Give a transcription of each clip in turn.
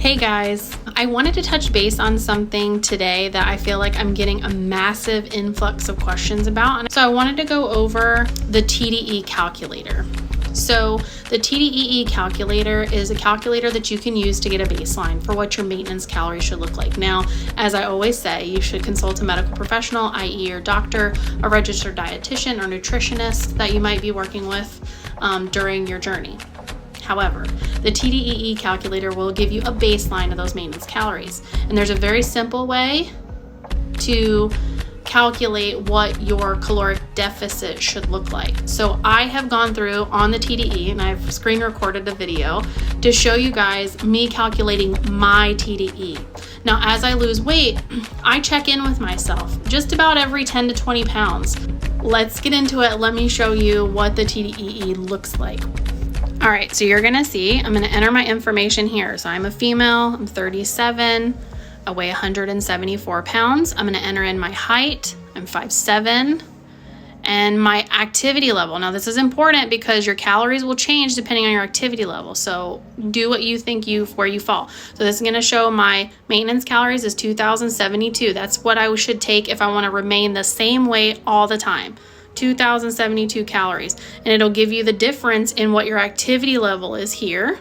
Hey guys, I wanted to touch base on something today that I feel like I'm getting a massive influx of questions about. So I wanted to go over the TDE calculator. So the TDEE calculator is a calculator that you can use to get a baseline for what your maintenance calories should look like. Now, as I always say, you should consult a medical professional, i.e. your doctor, a registered dietitian or nutritionist that you might be working with during your journey. However, the TDEE calculator will give you a baseline of those maintenance calories. And there's a very simple way to calculate what your caloric deficit should look like. So I have gone through on the TDE and I've screen recorded the video to show you guys me calculating my TDE. Now, as I lose weight, I check in with myself just about every 10 to 20 pounds. Let's get into it. Let me show you what the TDEE looks like. All right, so you're gonna see, I'm gonna enter my information here. So I'm a female, I'm 37, I weigh 174 pounds. I'm gonna enter in my height, I'm 5'7", and my activity level. Now this is important because your calories will change depending on your activity level. So do what you think where you fall. So this is gonna show my maintenance calories is 2,072. That's what I should take if I wanna remain the same weight all the time. 2,072 calories, and it'll give you the difference in what your activity level is here.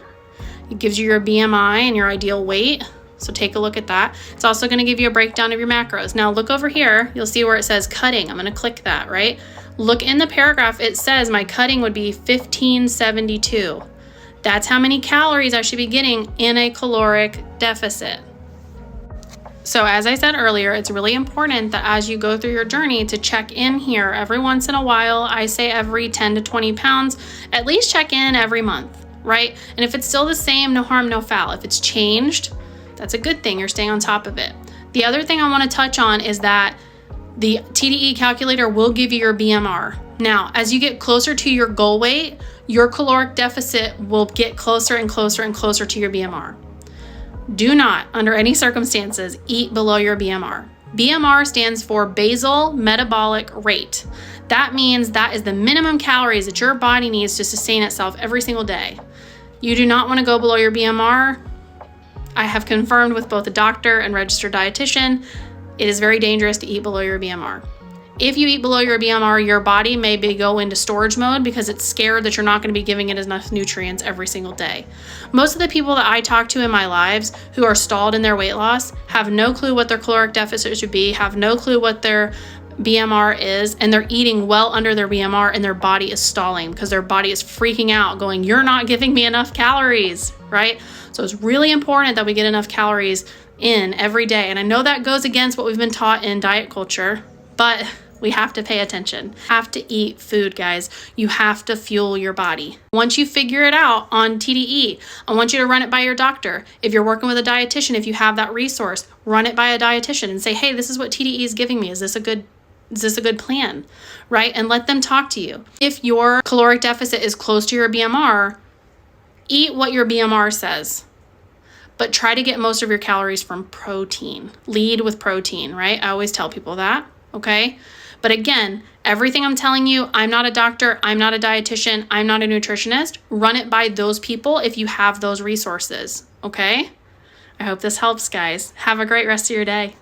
It gives you your BMI and your ideal weight, so take a look at that. It's also going to give you a breakdown of your macros. Now look over here, you'll see where it says cutting. I'm going to click that, right? Look in the paragraph, it says my cutting would be 1,572. That's how many calories I should be getting in a caloric deficit. So as I said earlier, it's really important that as you go through your journey to check in here every once in a while. I say every 10 to 20 pounds, at least check in every month, right? And if it's still the same, no harm, no foul. If it's changed, that's a good thing. You're staying on top of it. The other thing I want to touch on is that the TDE calculator will give you your BMR. Now, as you get closer to your goal weight, your caloric deficit will get closer and closer and closer to your BMR. Do not, under any circumstances, eat below your BMR. BMR stands for basal metabolic rate. That means that is the minimum calories that your body needs to sustain itself every single day. You do not want to go below your BMR. I have confirmed with both a doctor and registered dietitian, it is very dangerous to eat below your BMR. If you eat below your BMR, your body may go into storage mode because it's scared that you're not going to be giving it enough nutrients every single day. Most of the people that I talk to in my lives who are stalled in their weight loss have no clue what their caloric deficit should be, have no clue what their BMR is, and they're eating well under their BMR and their body is stalling because their body is freaking out going, you're not giving me enough calories, right? So it's really important that we get enough calories in every day. And I know that goes against what we've been taught in diet culture, but we have to pay attention. Have to eat food, guys. You have to fuel your body. Once you figure it out on TDE, I want you to run it by your doctor. If you're working with a dietitian, if you have that resource, run it by a dietitian and say, hey, this is what TDE is giving me. Is this a good plan, right? And let them talk to you. If your caloric deficit is close to your BMR, eat what your BMR says, but try to get most of your calories from protein. Lead with protein, right? I always tell people that, okay? But again, everything I'm telling you, I'm not a doctor, I'm not a dietitian, I'm not a nutritionist. Run it by those people if you have those resources, okay? I hope this helps, guys. Have a great rest of your day.